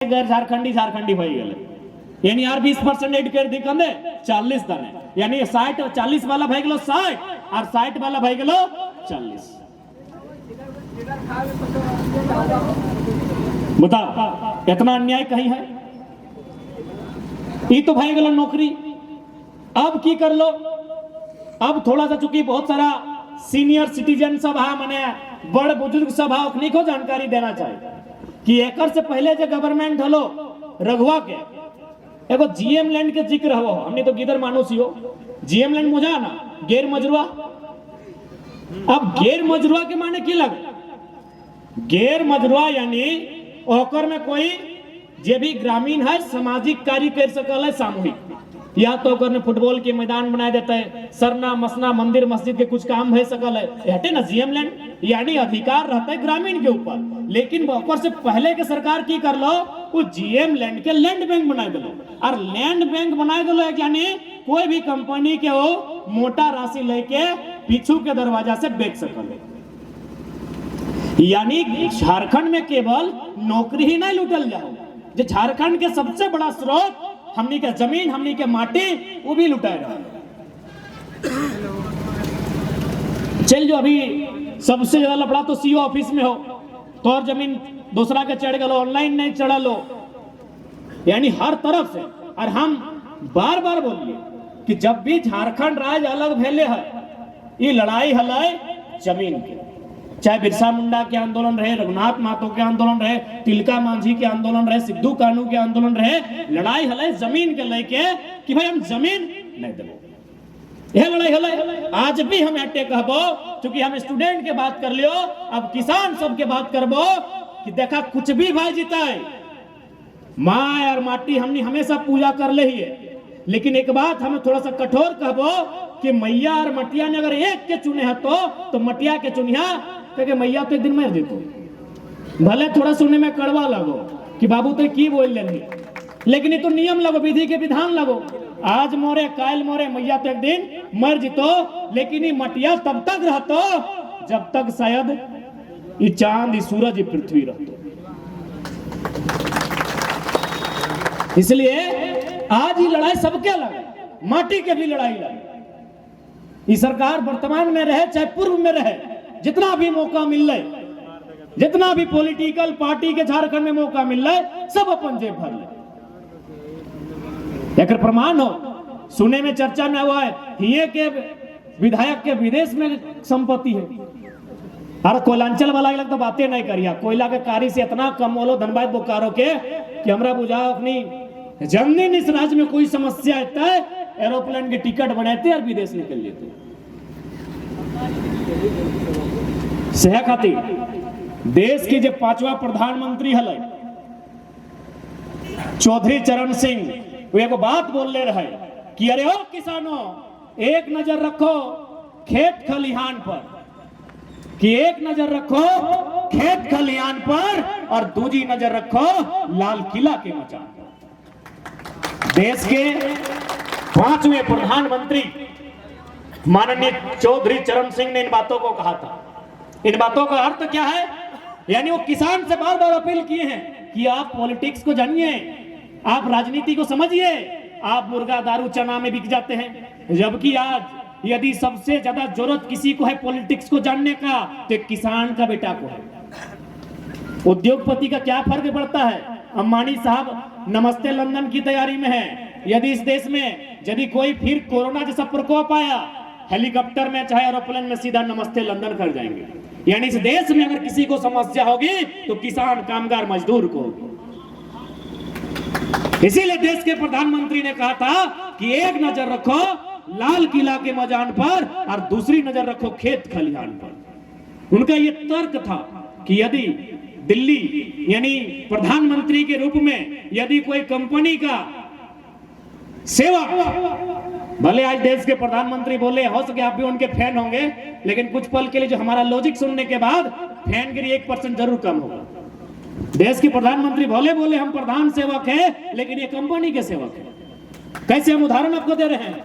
गैर झारखंडी झारखंडी भाई गए यानी यार 20% ऐड कर दी कंदे 40 तने यानी 60 40 वाला भाई गलो 60 और 60 वाला भाई गलो 40। बताओ इतना अन्याय कहीं है? ये तो भाई गलो नौकरी। अब की कर लो, अब थोड़ा सा चूंकि बहुत सारा सीनियर सिटीजन सब है मने बड़ बुजुर्ग सब है उन्हीं को जानकारी देना चाहिए कि एकर से पहले जो गवर्नमेंट हलो रघुआ के एगो जीएम लैंड के जिक्र हो, हमने तो गिदर मानुस हो जीएम लैंड मुझा ना गैर मजरुआ। अब गैर मजरुआ के माने की लगे? गैर मजरुआ यानी ओकर में कोई जे भी ग्रामीण है सामाजिक कार्य कर सकल है सामूहिक, या तो ओकर फुटबॉल के मैदान बना देते है, सरना मसना मंदिर मस्जिद के कुछ काम हो सकल है, हटे ना जीएम लैंड यानी अधिकार रहता है ग्रामीण के ऊपर। लेकिन ओकर से पहले के सरकार की कर लो वो जीएम लैंड के लैंड बैंक बना दो और लैंड बैंक बना दो यानी कोई भी कंपनी के वो मोटा राशि लेके पीछू के दरवाजा से बेच सकल। यानी झारखंड में केवल नौकरी ही नहीं लूटल जाओ, जो झारखंड के सबसे बड़ा स्रोत हमनी के जमीन हमनी के माटी वो भी लुटाए रहा। चल जो अभी सबसे ज्यादा लफड़ा तो सीओ ऑफिस में हो तो और जमीन दूसरा के चढ़ गलो, ऑनलाइन नहीं चढ़ा लो, यानी हर तरफ से। और हम बार बार बोलिए कि जब भी झारखंड राज्य अलग भेले है ये लड़ाई हलाई जमीन की, चाहे बिरसा मुंडा के आंदोलन रहे, रघुनाथ महतो के आंदोलन रहे, तिलका मांझी के आंदोलन रहे, सिद्धू कानू के आंदोलन रहे, लड़ाई हलाई जमीन के लेके कि भाई हम जमीन नहीं देबो। यह लड़ाई हलाई आज भी हम अट्टे कहबो, क्योंकि हम स्टूडेंट के बात कर लियो, अब किसान सब के बात करबो कि देखा कुछ भी भाई जीता है माँ और माटी हमने हमेशा पूजा कर ले ही है, लेकिन एक बात हमें थोड़ा सा कठोर कहबो कि मैया और मटिया ने अगर एक के चुने है तो मटिया के चुनिया क्योंकि मैया तो एक दिन मर जेतो, भले थोड़ा सुनने में कड़वा लगो कि बाबू तो की बोल लेंगे, लेकिन ये तो नियम लगो, विधि के विधान लगो। आज मोरे कायल मोरे मैया तो एक दिन मर जितो, लेकिन ये मटिया तब तक रहतो जब तक शायद ये चांद ये सूरज ये पृथ्वी रहतो। इसलिए आज ये लड़ाई सबके लगे, माटी के भी लड़ाई लगे। ये सरकार वर्तमान में रहे चाहे पूर्व में रहे, जितना भी मौका मिल रहा, जितना भी पॉलिटिकल पार्टी के झारखंड में मौका मिल रहा है सब अपन जेब भर ले। एक प्रमाण हो सुने में चर्चा में हुआ है ये के विधायक के विदेश में संपत्ति है। अरे कोयलांचल वाला लग तो बातें नहीं करिया, कोयला के कार्य से इतना कम बोलो धनबाद बोकारो के कि हमरा बुझाओ अपनी जमीन इस राज्य में कोई समस्या है एरोप्लेन के टिकट बनाते और विदेश निकल लेते। सेह खातिर देश के जो 5वां प्रधानमंत्री हल चौधरी चरण सिंह वो एगो बात बोल ले रहे कि अरे ओ किसानों एक नजर रखो खेत खलिहान पर, कि एक नजर रखो खेत खलिहान पर और दूसरी नजर रखो लाल किला के मचान पर। देश के 5वें प्रधानमंत्री माननीय चौधरी चरण सिंह ने इन बातों को कहा था। इन बातों का अर्थ क्या है? यानी वो किसान से बार बार अपील किए हैं कि आप पॉलिटिक्स को जानिए, आप राजनीति को समझिए, आप मुर्गा दारू चना में बिक जाते हैं, जबकि आज यदि सबसे ज्यादा जरूरत किसी को है पॉलिटिक्स को जानने का तो किसान का बेटा को है। उद्योगपति का क्या फर्क पड़ता है? अंबानी साहब नमस्ते लंदन की तैयारी में है। यदि इस देश में यदि कोई फिर कोरोना जैसा प्रकोप आया, हेलीकॉप्टर में चाहे एरोप्लेन में सीधा नमस्ते लंदन कर जाएंगे। यानी इस देश में अगर किसी को समस्या होगी तो किसान कामगार मजदूर को होगी। इसीलिए देश के प्रधानमंत्री ने कहा था कि एक नजर रखो लाल किला के मैदान पर और दूसरी नजर रखो खेत खलिहान पर। उनका यह तर्क था कि यदि दिल्ली यानी प्रधानमंत्री के रूप में यदि कोई कंपनी का सेवा, भले आज देश के प्रधानमंत्री बोले हो सके आप भी उनके फैन होंगे, लेकिन कुछ पल के लिए जो हमारा लॉजिक सुनने के बाद फैन गिरी 1% जरूर कम होगा। देश के प्रधानमंत्री बोले हम प्रधान सेवक है, लेकिन ये कंपनी के सेवक है। कैसे हम उदाहरण आपको दे रहे हैं,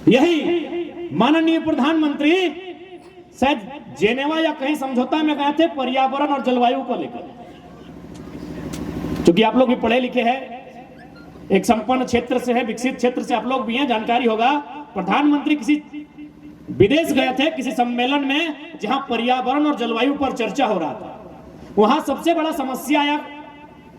यही माननीय प्रधानमंत्री शायद जेनेवा या कहीं समझौता में गए थे पर्यावरण और जलवायु को लेकर। क्योंकि आप लोग भी पढ़े लिखे हैं, एक संपन्न क्षेत्र से है, विकसित क्षेत्र से आप लोग भी हैं, जानकारी होगा। प्रधानमंत्री किसी विदेश गए थे किसी सम्मेलन में जहां पर्यावरण और जलवायु पर चर्चा हो रहा था। वहां सबसे बड़ा समस्या आया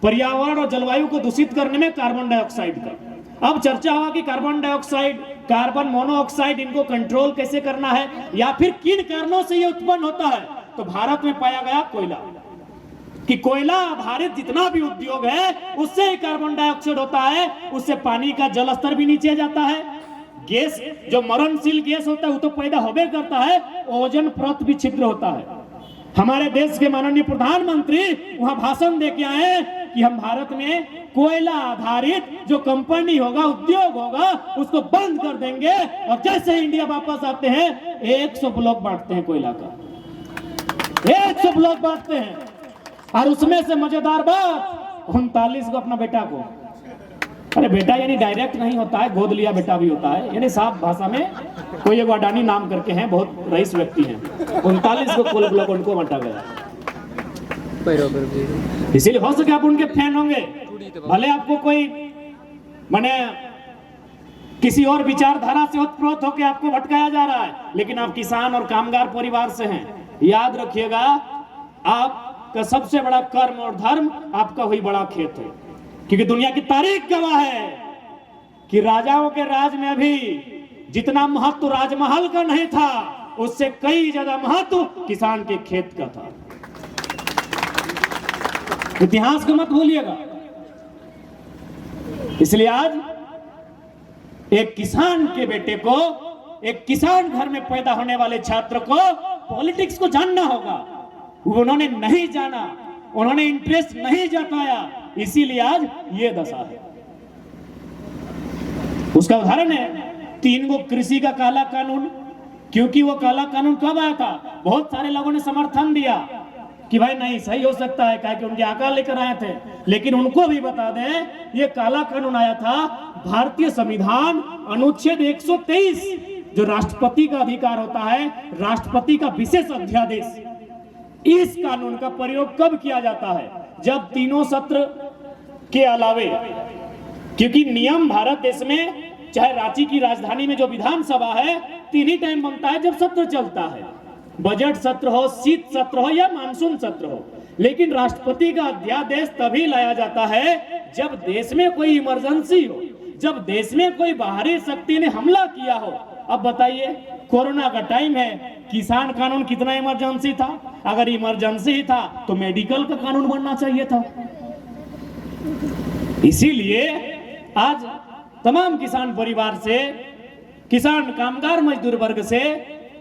पर्यावरण और जलवायु को दूषित करने में कार्बन डाइऑक्साइड का। अब चर्चा हुआ कि कार्बन डाइऑक्साइड, कार्बन मोनोऑक्साइड, इनको कंट्रोल कैसे करना है या फिर किन कारणों से ये उत्पन्न होता है। तो भारत में पाया गया कोयला, कि कोयला आधारित जितना भी उद्योग है उससे ही कार्बन डाइऑक्साइड होता है, उससे पानी का जल स्तर भी नीचे जाता है, गैस जो मरणशील गैस होता है वो तो पैदा होबे करता है, ओजोन परत भी छिद्र होता है। हमारे देश के माननीय प्रधानमंत्री वहां भाषण दे के आए कि हम भारत में कोयला आधारित जो कंपनी होगा, उद्योग होगा, उसको बंद कर देंगे और जैसे ही इंडिया वापस आते हैं 100 ब्लॉक बांटते हैं कोयला का, 100 ब्लॉक बांटते हैं। और उसमें से मजेदार बात, 39 को अपना बेटा को, अरे बेटा यानी डायरेक्ट नहीं होता है, गोद लिया बेटा भी होता है, यानी साफ भाषा में कोई एक अडानी नाम करके हैं, बहुत रईस व्यक्ति हैं, 39 को कोल ब्लॉक उनको बांटा गया। इसीलिए हो सके आप उनके फैन होंगे, भले आपको कोई माने किसी और विचारधारा से उत्प्रोत होकर आपको भटकाया जा रहा है, लेकिन आप किसान और कामगार परिवार से हैं। याद रखिएगा, आपका सबसे बड़ा कर्म और धर्म आपका वही बड़ा खेत है, क्योंकि दुनिया की तारीख गवाह है कि राजाओं के राज में भी जितना महत्व राजमहल का नहीं था, उससे कई ज्यादा महत्व किसान के खेत का था। इतिहास को मत भूलिएगा। इसलिए आज एक किसान के बेटे को, एक किसान घर में पैदा होने वाले छात्र को पॉलिटिक्स को जानना होगा। उन्होंने नहीं जाना, उन्होंने इंटरेस्ट नहीं जताया, इसीलिए आज ये दशा है। उसका उदाहरण है 3 गो कृषि का काला कानून। क्योंकि वो काला कानून कब आया था, बहुत सारे लोगों ने समर्थन दिया कि भाई नहीं सही हो सकता है, क्या कि उनके आका लेकर आए थे। लेकिन उनको भी बता दें, ये काला कानून आया था भारतीय संविधान अनुच्छेद 123, जो राष्ट्रपति का अधिकार होता है, राष्ट्रपति का विशेष अध्यादेश। इस कानून का प्रयोग कब किया जाता है, जब तीनों सत्र के अलावे, क्योंकि नियम भारत देश में चाहे रांची की राजधानी में जो विधानसभा है 3 ही टाइम बनता है जब सत्र चलता है, बजट सत्र हो, शीत सत्र हो या मानसून सत्र हो। लेकिन राष्ट्रपति का अध्यादेश तभी लाया जाता है जब देश में कोई इमरजेंसी हो, जब देश में कोई बाहरी शक्ति ने हमला किया हो। अब बताइए, कोरोना का टाइम है, किसान कानून कितना इमरजेंसी था? अगर इमरजेंसी ही था तो मेडिकल का कानून बनना चाहिए था। इसीलिए आज तमाम किसान परिवार से, किसान कामगार मजदूर वर्ग से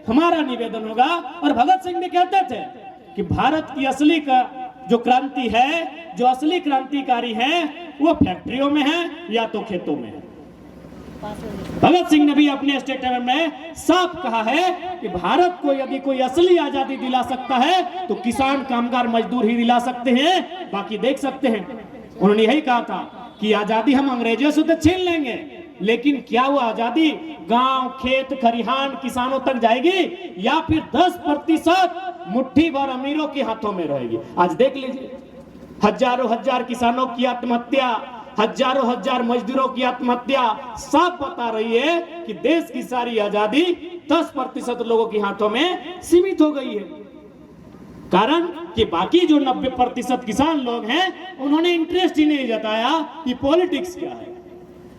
हमारा निवेदन होगा, और भगत सिंह भी कहते थे कि भारत की असली का जो क्रांति है, जो असली क्रांतिकारी है, वो फैक्ट्रियों में है या तो खेतों में है। भगत सिंह ने भी अपने स्टेटमेंट में साफ कहा है कि भारत को यदि कोई असली आजादी दिला सकता है तो किसान कामगार मजदूर ही दिला सकते हैं, बाकी देख सकते हैं। उन्होंने यही कहा था कि आजादी हम अंग्रेजों से तो छीन लेंगे, लेकिन क्या वो आजादी गांव, खेत, खरिहान, किसानों तक जाएगी या फिर 10% मुट्ठी भर अमीरों के हाथों में रहेगी? आज देख लीजिए, हजारों हजार किसानों की आत्महत्या, हजारों हजार मजदूरों की आत्महत्या साफ बता रही है कि देश की सारी आजादी 10% लोगों के हाथों में सीमित हो गई है। कारण कि बाकी जो 90% किसान लोग हैं, उन्होंने इंटरेस्ट ही नहीं जताया कि पॉलिटिक्स क्या है।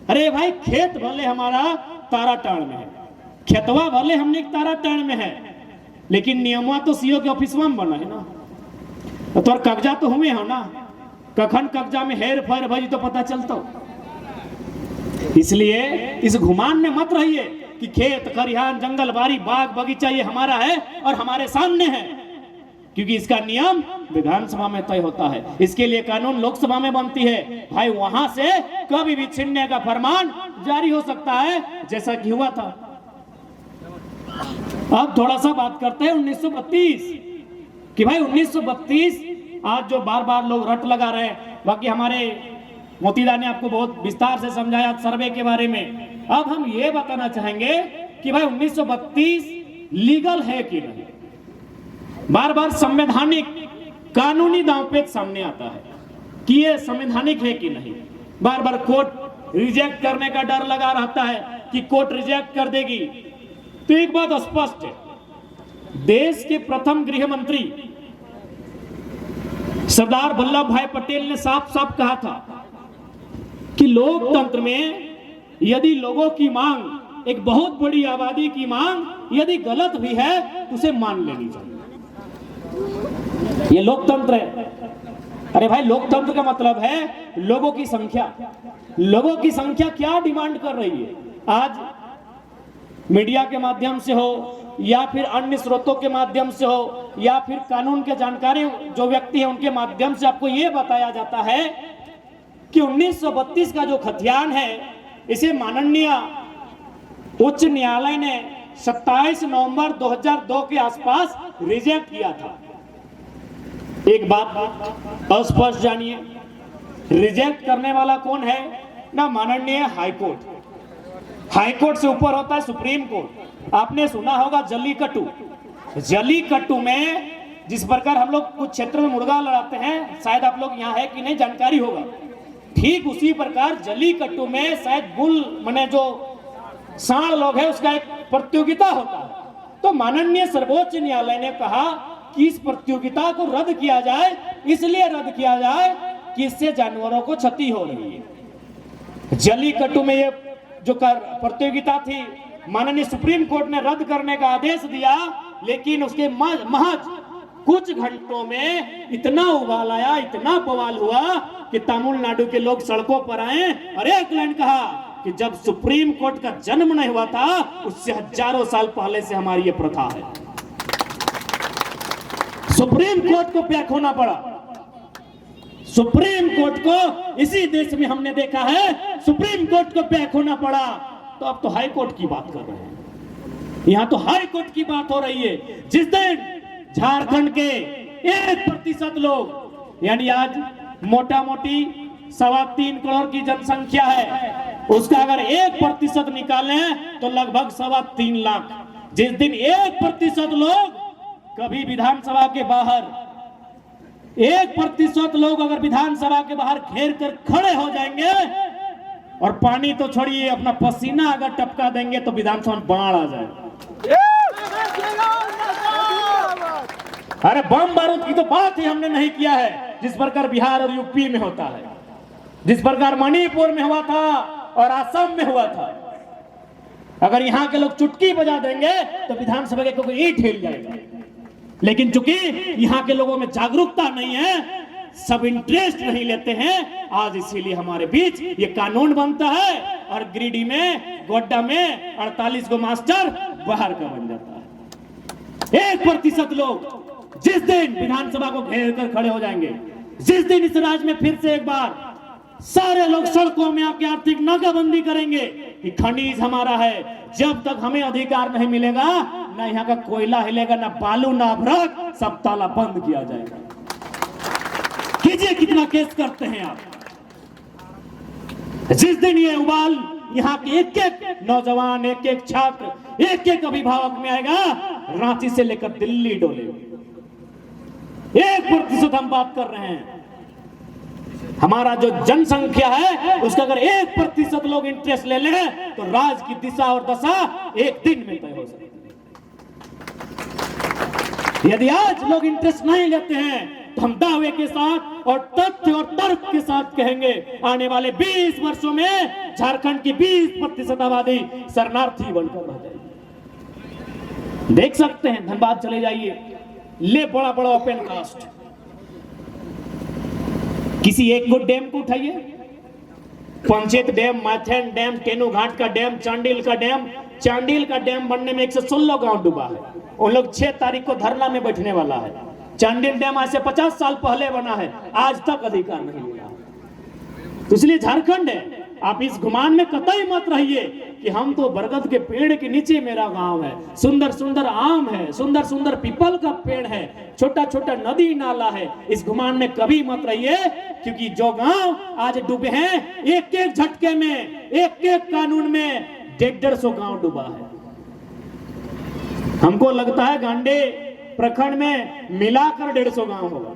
अरे भाई, खेत भले हमारा ताराटाण में है, खेतवा भले हमने ताराटाण में है, लेकिन नियमवा तो सीओ के ऑफिस में बना है ना, तो कब्जा तो हुए हो ना, कखन कब्जा में हेर फेर भाई तो पता चलता। इसलिए इस घुमान में मत रहिए कि खेत, खरिहान, जंगल, बाड़ी, बाग, बगीचा ये हमारा है और हमारे सामने है, क्योंकि इसका नियम विधानसभा में तय होता है। इसके लिए कानून लोकसभा में बनती है। भाई, वहां से कभी भी छीनने का फरमान जारी हो सकता है, जैसा कि हुआ था। अब थोड़ा सा बात करते हैं 1932 कि भाई 1932 आज जो बार बार लोग रट लगा रहे हैं, बाकी हमारे मोतीदा ने आपको बहुत विस्तार से समझाया सर्वे के बारे में। अब हम ये बताना चाहेंगे कि भाई 1932 लीगल है कि नहीं। बार बार संवैधानिक कानूनी दांवपेच सामने आता है। कि ये संवैधानिक है कि नहीं। बार बार कोर्ट रिजेक्ट करने का डर लगा रहता है कि कोर्ट रिजेक्ट कर देगी। तो एक बात स्पष्ट है, देश के प्रथम गृह मंत्री सरदार वल्लभ भाई पटेल ने साफ साफ कहा था कि लोकतंत्र में यदि लोगों की मांग, एक बहुत बड़ी आबादी की मांग यदि गलत भी है तो उसे मान लेनी चाहिए। ये लोकतंत्र है। अरे भाई, लोकतंत्र का मतलब है लोगों की संख्या। लोगों की संख्या क्या डिमांड कर रही है? आज मीडिया के माध्यम से हो या फिर अन्य स्रोतों के माध्यम से हो या फिर कानून के जानकारी जो व्यक्ति है उनके माध्यम से आपको यह बताया जाता है कि 1932 का जो खतियान है, इसे माननीय उच्च न्यायालय ने 27 नवंबर 2002 के आसपास रिजेक्ट किया था। एक बात अस्पष्ट जानिए, रिजेक्ट करने वाला कौन है? ना माननीय हाईकोर्ट। हाईकोर्ट से ऊपर होता है सुप्रीम कोर्ट। आपने सुना होगा जल्लीकट्टू। जल्लीकट्टू में जिस प्रकार हम लोग कुछ क्षेत्र में मुर्गा लड़ाते हैं, शायद आप लोग यहाँ है कि नहीं जानकारी होगा, ठीक उसी प्रकार जल्लीकट्टू में शायद बुल माने जो सांड लोग है उसका एक प्रतियोगिता होता है। तो माननीय सर्वोच्च न्यायालय ने कहा कि इस प्रतियोगिता को रद्द किया जाए। इसलिए रद्द किया जाए कि इससे जानवरों को क्षति हो रही है। जल्लीकट्टू में ये जो प्रतियोगिता थी, माननीय सुप्रीम कोर्ट ने रद्द करने का आदेश दिया, लेकिन उसके महज कुछ घंटों में इतना उबाल आया, इतना बवाल हुआ कि तमिलनाडु के लोग सड़कों पर आए और एक लाइन कहा कि जब सुप्रीम कोर्ट का जन्म नहीं हुआ था उससे हजारों साल पहले से हमारी ये प्रथा है। सुप्रीम कोर्ट को पैक होना पड़ा। सुप्रीम कोर्ट को इसी देश में हमने देखा है, सुप्रीम कोर्ट को पैक होना पड़ा। तो अब तो हाई कोर्ट की बात कर रहे हैं, यहां तो हाई कोर्ट की बात हो रही है। जिस दिन झारखंड के 1% लोग, यानी आज मोटा मोटी 3.25 करोड़ की जनसंख्या है, उसका अगर 1% निकालें तो लगभग 3.25 लाख। जिस दिन 1% लोग कभी विधानसभा के बाहर, 1% लोग अगर विधानसभा के बाहर घेर कर खड़े हो जाएंगे और पानी तो छोड़िए अपना पसीना अगर टपका देंगे तो विधानसभा में बाढ़ आ जाएगा। अरे बम बारूद की तो बात ही हमने नहीं किया है, जिस प्रकार बिहार और यूपी में होता है, जिस प्रकार मणिपुर में हुआ था और असम में हुआ था। अगर यहाँ के लोग चुटकी बजा देंगे तो विधानसभा के कोई ईंट हिल जाएगा। लेकिन चूंकि यहाँ के लोगों में जागरूकता नहीं है, सब इंटरेस्ट नहीं लेते हैं, आज इसीलिए हमारे बीच ये कानून बनता है और गिरिडीह में, गोड्डा में 48 को मास्टर बाहर का बन जाता है। 1% लोग जिस दिन विधानसभा को घेर कर खड़े हो जाएंगे, जिस दिन इस राज्य में फिर से एक बार सारे लोग सड़कों में आके आर्थिक नाकाबंदी करेंगे कि खनिज हमारा है, जब तक हमें अधिकार नहीं मिलेगा ना यहाँ का कोयला हिलेगा, ना बालू, ना अभ्रक, सब ताला बंद किया जाएगा। कीजिए कितना केस करते हैं आप। जिस दिन ये उबाल यहाँ के एक एक नौजवान, एक एक छात्र, एक एक अभिभावक में आएगा, रांची से लेकर दिल्ली डोलेगी। 1% हम बात कर रहे हैं। हमारा जो जनसंख्या है उसका अगर 1% लोग इंटरेस्ट ले लें तो राज्य की दिशा और दशा एक दिन में तय हो सकती है। यदि आज लोग इंटरेस्ट नहीं लेते हैं तो हम दावे के साथ और तथ्य और तर्क के साथ कहेंगे, आने वाले 20 वर्षों में झारखंड की 20% आबादी शरणार्थी बनकर रह जाएगी। देख सकते हैं, धनबाद चले जाइए, ले बड़ा बड़ा ओपन कास्ट, किसी एक को डैम को उठाइए, पंचेत डैम, माथेन डैम, तेनू घाट का डैम, चांडिल का डैम। चांडिल का डैम बनने में 116 गांव डूबा है। उन लोग 6 तारीख को धरना में बैठने वाला है। चांडिल डैम आज से 50 साल पहले बना है, आज तक अधिकार नहीं मिला। तो इसलिए झारखंड है, आप इस गुमान में कतई मत रहिए कि हम तो बरगद के पेड़ के नीचे मेरा गांव है, सुंदर सुंदर आम है, सुंदर सुंदर पीपल का पेड़ है, छोटा छोटा नदी नाला है। इस गुमान में कभी मत रहिए, क्योंकि जो गांव आज डूबे हैं, एक एक झटके में, एक एक कानून में 150 गांव डूबा है। हमको लगता है गांडे प्रखंड में मिलाकर 150 गांव होगा।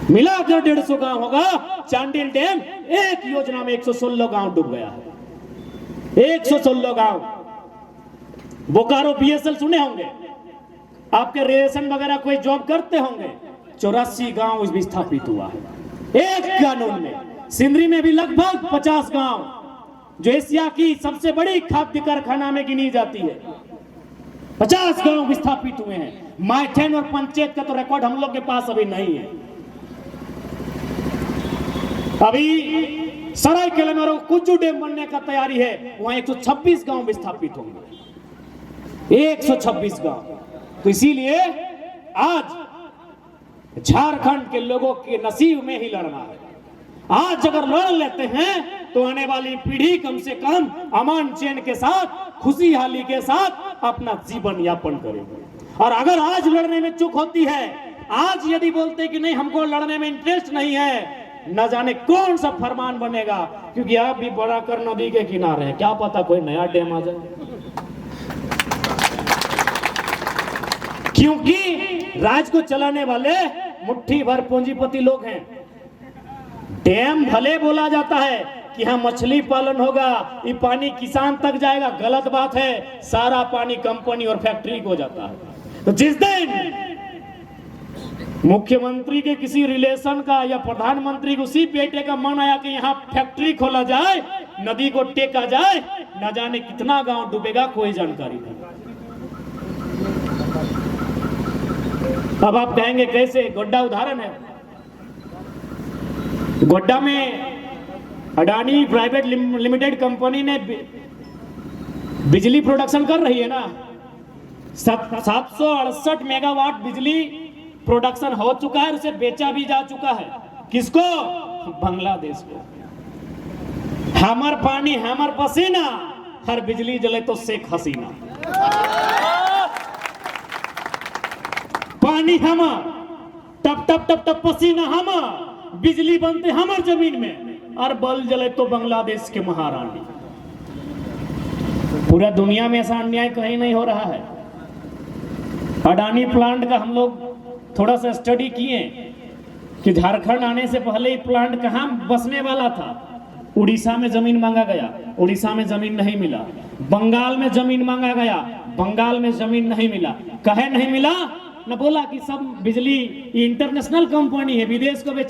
मिलाकर 150 गांव होगा। चांडिल डैम एक योजना में 116 गांव डूब गया है, 116 गांव। बोकारो बीएसएल सुने होंगे, आपके रिलेशन वगैरह कोई जॉब करते होंगे, 84 गांव विस्थापित हुआ है एक कानून में। सिंदरी में भी लगभग 50 गांव, जो एशिया की सबसे बड़ी खाद्य कारखाना में गिनी जाती है, 50 गांव विस्थापित हुए हैं। माइथेन और पंचायत का तो रिकॉर्ड हम लोग के पास अभी नहीं है। अभी सरायकेला में कुज्जू डैम बनने का तैयारी है, वहां 126 गांव विस्थापित होंगे, 126 गांव। तो इसीलिए आज झारखंड के लोगों के नसीब में ही लड़ना है। आज अगर लड़ लेते हैं तो आने वाली पीढ़ी कम से कम अमन चैन के साथ, खुशहाली के साथ अपना जीवन यापन करेगी। और अगर आज लड़ने में चूक होती है, आज यदि बोलते कि नहीं हमको लड़ने में इंटरेस्ट नहीं है, न जाने कौन सा फरमान बनेगा। क्योंकि आप भी बड़ा कर नदी के किनारे हैं, क्या पता कोई नया डैम आ जाए। क्योंकि राज को चलाने वाले मुट्ठी भर पूंजीपति लोग हैं। डैम भले बोला जाता है कि हाँ मछली पालन होगा, ये पानी किसान तक जाएगा, गलत बात है। सारा पानी कंपनी और फैक्ट्री को जाता है। तो जिस दिन मुख्यमंत्री के किसी रिलेशन का या प्रधानमंत्री को उसी बेटे का मन आया कि यहाँ फैक्ट्री खोला जाए, नदी को टेका जाए, न जाने कितना गांव डूबेगा, कोई जानकारी नहीं। अब आप कहेंगे कैसे? गोड्डा उदाहरण है। गोड्डा में अडानी प्राइवेट लिमिटेड कंपनी ने बिजली प्रोडक्शन कर रही है ना, 768 मेगावाट बिजली प्रोडक्शन हो चुका है, उसे बेचा भी जा चुका है। किसको? बांग्लादेश को। हमर पानी हमर पसीना, हर बिजली जले तो शेख हसीना। पानी हमर, टप टप टप टप पसीना हमर, बिजली बनते हमर जमीन में, और बल जले तो बांग्लादेश के महारानी। पूरा दुनिया में ऐसा अन्याय कहीं नहीं हो रहा है। अडानी प्लांट का हम लोग थोड़ा सा स्टडी किए कि झारखंड आने से पहले प्लांट कहां बसने वाला था। उड़ीसा में जमीन मांगा गया, उड़ीसा में जमीन नहीं मिला। बंगाल में जमीन मांगा गया, बंगाल में जमीन नहीं मिला। कहे नहीं मिला? न बोला कि सब बिजली इंटरनेशनल कंपनी है, विदेश को